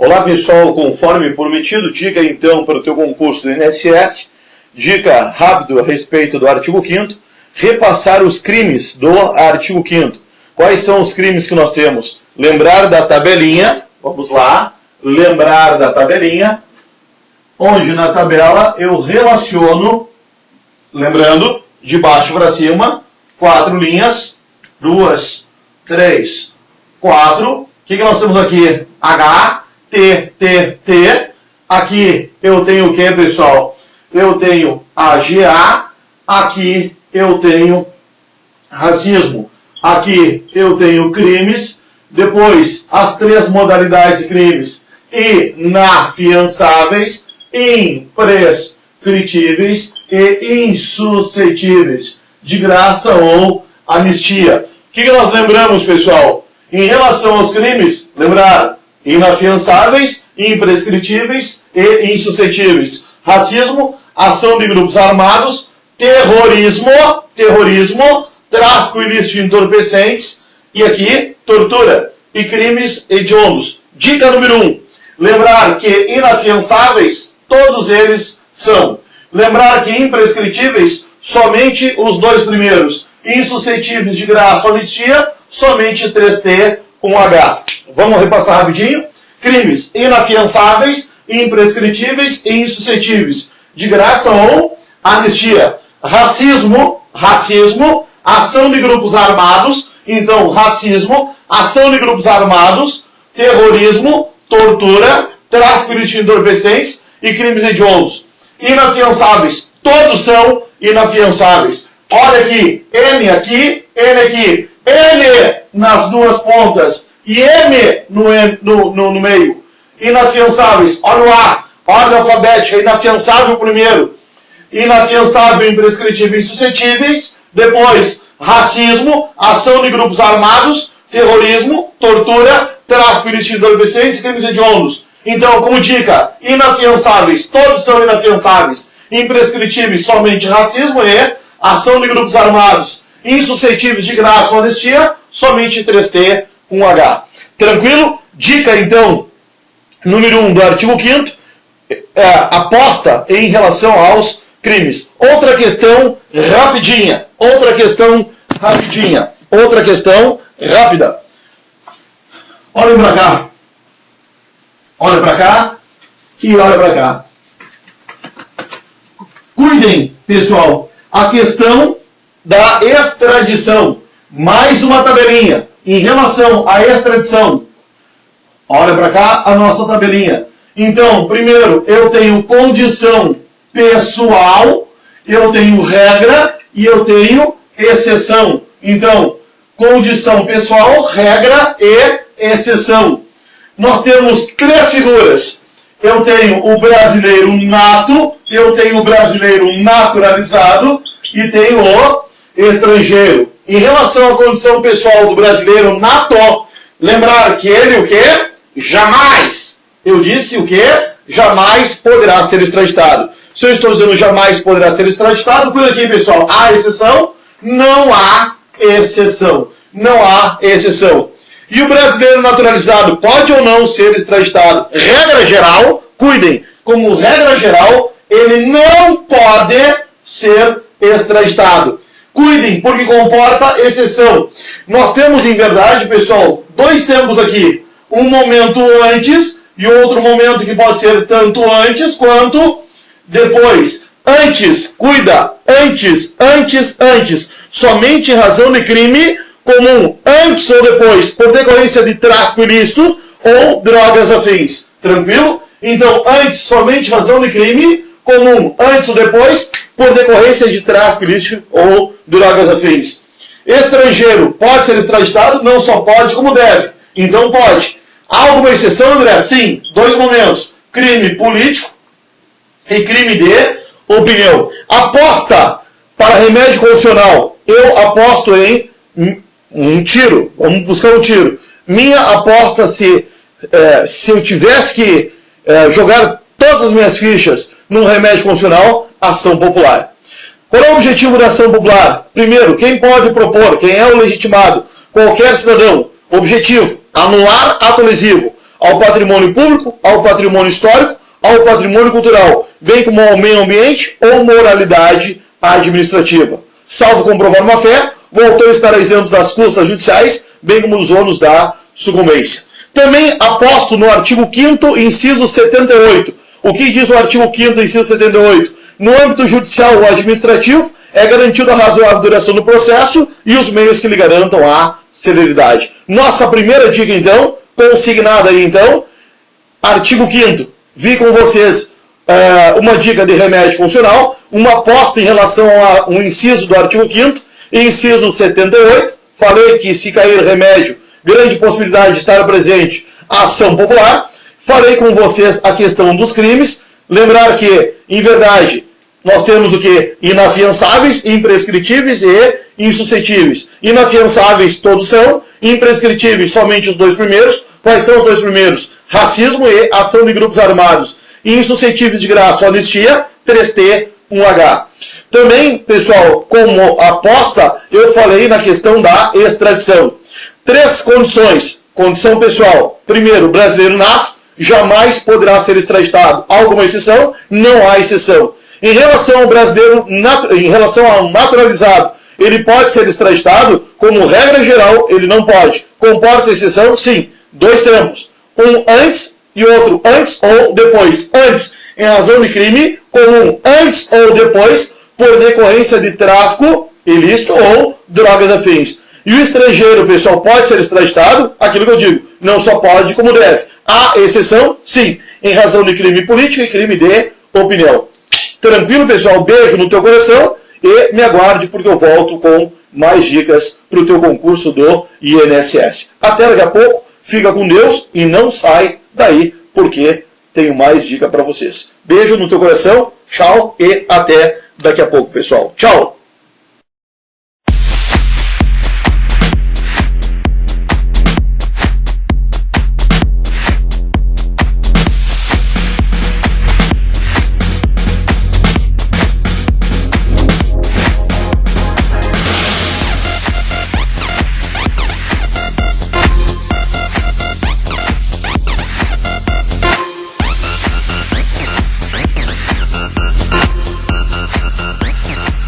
Olá pessoal, conforme prometido, dica então para o teu concurso do INSS, dica rápida a respeito do artigo 5º, repassar os crimes do artigo 5º. Quais são os crimes que nós temos? Lembrar da tabelinha, vamos lá, lembrar da tabelinha, onde na tabela eu relaciono, lembrando, de baixo para cima, 4 linhas, 2, 3, 4, o que nós temos aqui? H, T, T, T, aqui eu tenho o que, pessoal? Eu tenho AGA, aqui eu tenho racismo, aqui eu tenho crimes, depois as 3 modalidades de crimes, inafiançáveis, imprescritíveis e insuscetíveis de graça ou anistia. O que nós lembramos, pessoal? Em relação aos crimes, lembrar inafiançáveis, imprescritíveis e insuscetíveis. Racismo, ação de grupos armados, terrorismo, tráfico ilícito de entorpecentes e aqui tortura e crimes hediondos. Dica número 1. Lembrar que inafiançáveis, todos eles são. Lembrar que imprescritíveis, somente os 2 primeiros. Insuscetíveis de graça ou anistia, somente 3T com H. Vamos repassar rapidinho. Crimes inafiançáveis, imprescritíveis e insuscetíveis de graça ou anistia. Racismo, ação de grupos armados. Então, racismo, ação de grupos armados, terrorismo, tortura, tráfico ilícito de entorpecentes e crimes hediondos. Inafiançáveis, todos são inafiançáveis. Olha aqui, N aqui, N aqui. N nas 2 pontas e M no meio. Inafiançáveis, olha o A, ordem alfabética, inafiançável primeiro. Inafiançável, imprescritível e insuscetíveis. Depois, racismo, ação de grupos armados, terrorismo, tortura, tráfico ilícito de entorpecentes e crimes hediondos. Então, como dica, inafiançáveis, todos são inafiançáveis. Imprescritíveis, somente racismo e ação de grupos armados. Insuscetíveis de graça ou anistia, somente 3T com H. Tranquilo? Dica, então, número 1 do artigo 5º, aposta em relação aos crimes. Outra questão rapidinha. Outra questão rápida. Olhem para cá. Olha para cá e olha para cá. Cuidem, pessoal, a questão da extradição. Mais uma tabelinha em relação à extradição. Olha para cá a nossa tabelinha. Então, primeiro, eu tenho condição pessoal, eu tenho regra e eu tenho exceção. Então, condição pessoal, regra e exceção. Nós temos 3 figuras. Eu tenho o brasileiro nato, eu tenho o brasileiro naturalizado e tenho o estrangeiro. Em relação à condição pessoal do brasileiro nato, lembrar que ele o quê? Jamais. Eu disse o quê? Jamais poderá ser extraditado. Se eu estou dizendo jamais poderá ser extraditado, por aqui, pessoal, há exceção? Não há exceção. Não há exceção. E o brasileiro naturalizado pode ou não ser extraditado? Regra geral, cuidem, como regra geral, ele não pode ser extraditado. Cuidem, porque comporta exceção. Nós temos, em verdade, pessoal, 2 tempos aqui. Um momento antes e outro momento que pode ser tanto antes quanto depois. Antes, cuida, antes. Somente em razão de crime comum, antes ou depois, por decorrência de tráfico ilícito ou drogas afins. Tranquilo? Então, antes, somente razão de crime comum, antes ou depois, por decorrência de tráfico ilícito ou drogas afins. Estrangeiro pode ser extraditado? Não só pode, como deve. Então pode. Há alguma exceção, André? Sim. 2 momentos. Crime político e crime de opinião. Aposta para remédio condicional. Eu aposto em um tiro. Vamos buscar um tiro. Minha aposta, se eu tivesse que jogar todas as minhas fichas num remédio condicional, ação popular. Qual é o objetivo da ação popular? Primeiro, quem pode propor? Quem é o legitimado? Qualquer cidadão. Objetivo, anular ato lesivo. ao patrimônio público, ao patrimônio histórico, ao patrimônio cultural, bem como ao meio ambiente ou moralidade administrativa. Salvo comprovar uma fé, o autor estará isento das custas judiciais, bem como dos ônus da sucumbência. Também aposto no artigo 5º, inciso 78. O que diz o artigo 5º, inciso 78? No âmbito judicial ou administrativo, é garantido a razoável duração do processo e os meios que lhe garantam a celeridade. Nossa primeira dica, então, consignada aí, então, artigo 5º. Vi com vocês uma dica de remédio funcional, uma aposta em relação a um inciso do artigo 5º, inciso 78. Falei que se cair remédio, grande possibilidade de estar presente a ação popular. Falei com vocês a questão dos crimes. Lembrar que, em verdade, nós temos o que? Inafiançáveis, imprescritíveis e insuscetíveis. Inafiançáveis todos são, imprescritíveis somente os dois primeiros. Quais são os dois primeiros? Racismo e ação de grupos armados. E insuscetíveis de graça, anistia, 3T, 1H. Também, pessoal, como aposta, eu falei na questão da extradição. 3 condições. Condição pessoal. Primeiro, brasileiro nato, jamais poderá ser extraditado. Há alguma exceção? Não há exceção. Em relação ao brasileiro, em relação ao naturalizado, ele pode ser extraditado? Como regra geral, ele não pode. Comporta exceção? Sim. 2 tempos. Um antes e outro antes ou depois. Antes, em razão de crime comum. Antes ou depois, por decorrência de tráfico ilícito ou drogas afins. E o estrangeiro, pessoal, pode ser extraditado? Aquilo que eu digo, não só pode, como deve. Há exceção? Sim. Em razão de crime político e crime de opinião. Tranquilo, pessoal? Beijo no teu coração e me aguarde porque eu volto com mais dicas para o teu concurso do INSS. Até daqui a pouco. Fica com Deus e não sai daí porque tenho mais dica para vocês. Beijo no teu coração. Tchau e até daqui a pouco, pessoal. Tchau!